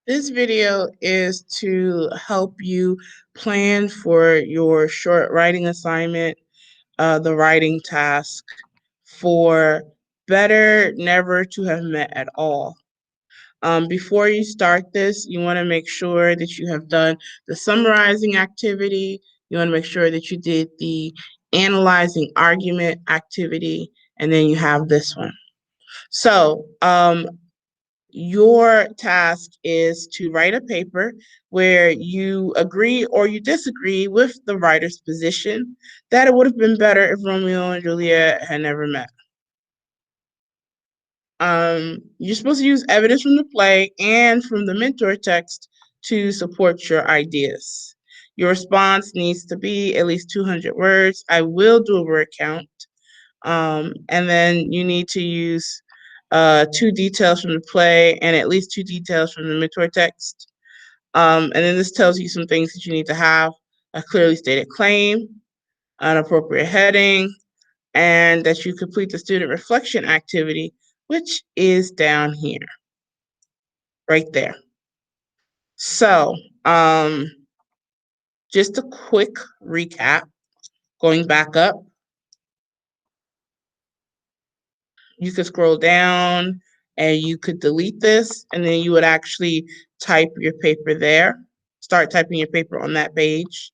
This video is to help you plan for your short writing assignment, the writing task for better never to have met at all. Before you start this, you want to make sure that you have done the summarizing activity. You want to make sure that you did the analyzing argument activity, and then you have this one. So, your task is to write a paper where you agree or you disagree with the writer's position that it would have been better if Romeo and Juliet had never met. You're supposed to use evidence from the play and from the mentor text to support your ideas. Your response needs to be at least 200 words. I will do a word count. And then you need to use 2 details from the play and at least 2 details from the mentor text. And then this tells you some things that you need to have: a clearly stated claim, an appropriate heading, and that you complete the student reflection activity, which is down here, right there. So, just a quick recap, going back up. You could scroll down and you could delete this, and then you would actually type your paper there. Start typing your paper on that page.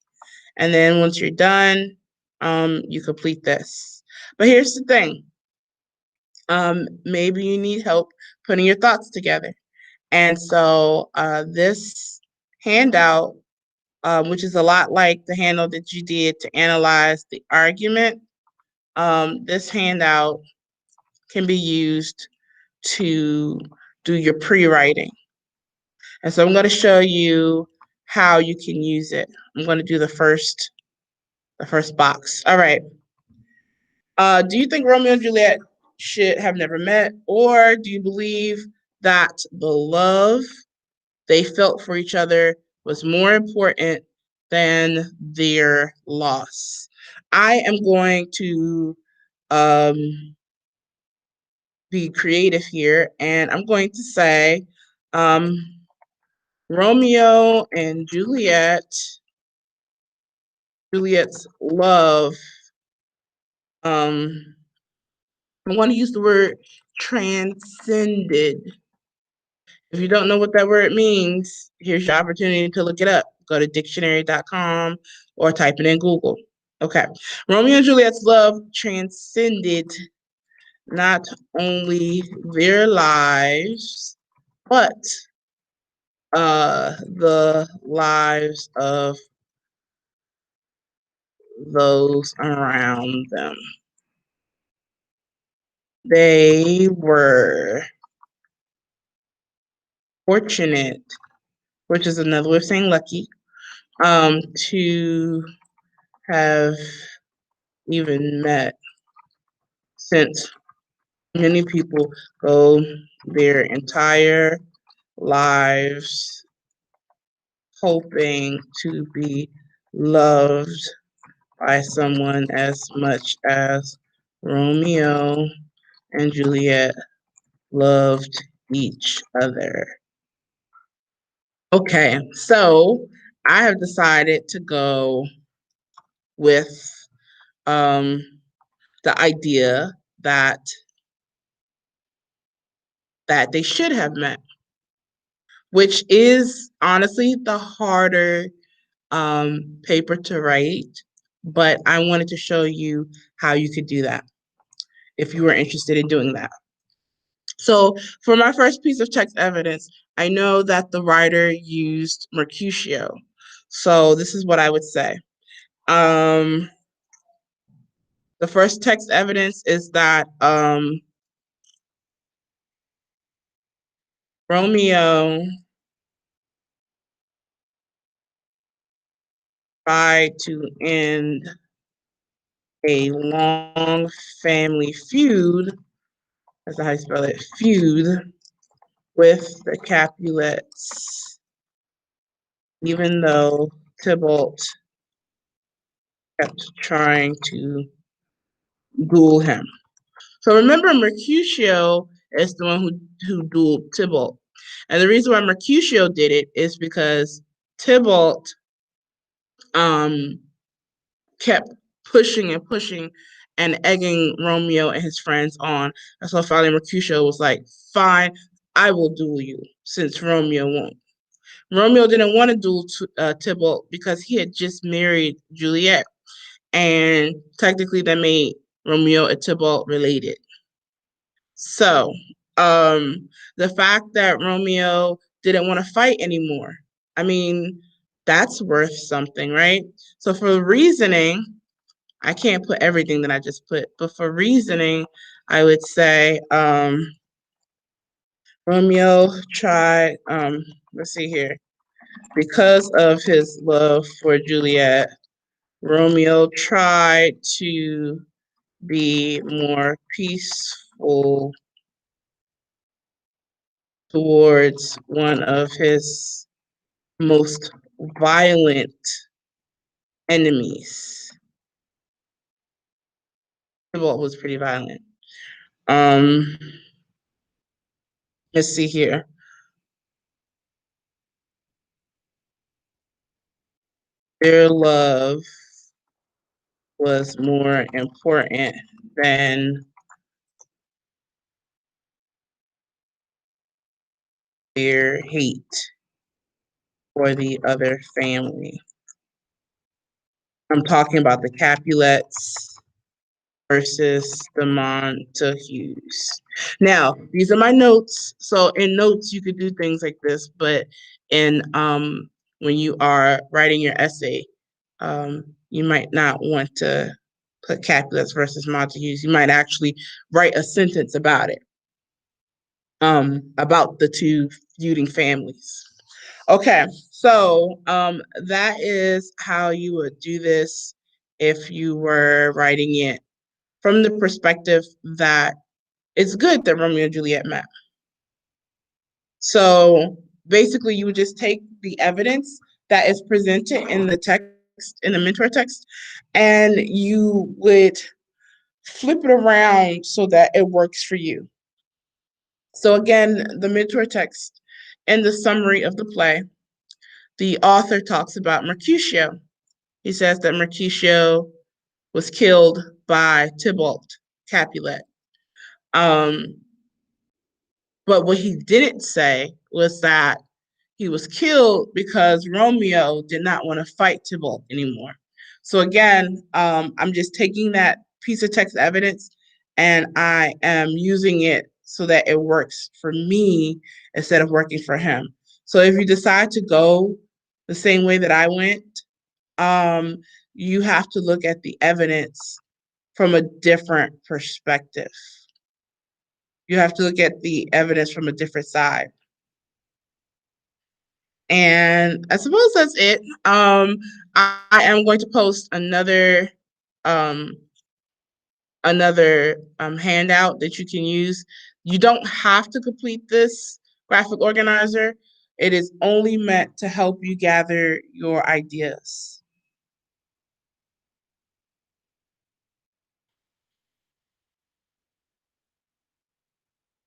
And then once you're done, you complete this. But here's the thing. Maybe you need help putting your thoughts together. And so this handout, which is a lot like the handout that you did to analyze the argument, this handout can be used to do your pre-writing. And so I'm going to show you how you can use it. I'm going to do the first box. All right. Do you think Romeo and Juliet should have never met, or do you believe that the love they felt for each other was more important than their loss? I am going to be creative here, and I'm going to say Romeo and Juliet's love. I want to use the word transcended. If you don't know what that word means, here's your opportunity to look it up. Go to dictionary.com or type it in Google. Okay. Romeo and Juliet's love transcended not only their lives, but the lives of those around them. They were fortunate, which is another way of saying lucky, to have even met, since many people go their entire lives hoping to be loved by someone as much as Romeo and Juliet loved each other. Okay, so I have decided to go with the idea that they should have met, which is honestly the harder paper to write, but I wanted to show you how you could do that if you were interested in doing that. So for my first piece of text evidence, I know that the writer used Mercutio. So this is what I would say. The first text evidence is that Romeo tried to end a long family feud, that's how you spell it, feud, with the Capulets, even though Tybalt kept trying to duel him. So remember, Mercutio is the one who dueled Tybalt. And the reason why Mercutio did it is because Tybalt kept pushing and pushing and egging Romeo and his friends on. And so finally Mercutio was like, fine, I will duel you since Romeo won't. Romeo didn't want to duel Tybalt because he had just married Juliet. And technically that made Romeo and Tybalt related. So the fact that Romeo didn't want to fight anymore, I mean, that's worth something, right? So for reasoning, I can't put everything that I just put, but for reasoning, I would say Romeo tried, let's see here, because of his love for Juliet, Romeo tried to be more peaceful towards one of his most violent enemies. Tybalt was pretty violent. Um, let's see here. Their love was more important than their hate for the other family. I'm talking about the Capulets versus the Montagues. Now, these are my notes. So in notes, you could do things like this, but in when you are writing your essay, you might not want to put Capulets versus Montagues. You might actually write a sentence about the two feuding families. Okay, so that is how you would do this if you were writing it from the perspective that it's good that Romeo and Juliet met. So basically, you would just take the evidence that is presented in the text, in the mentor text, and you would flip it around so that it works for you. So again, the mentor text in the summary of the play, the author talks about Mercutio. He says that Mercutio was killed by Tybalt Capulet. Um, but what he didn't say was that he was killed because Romeo did not want to fight Tybalt anymore. So again, I'm just taking that piece of text evidence and I am using it so that it works for me instead of working for him. So if you decide to go the same way that I went, um, you have to look at the evidence from a different perspective. You have to look at the evidence from a different side. And I suppose that's it. I am going to post um, another handout that you can use. You don't have to complete this graphic organizer. It is only meant to help you gather your ideas.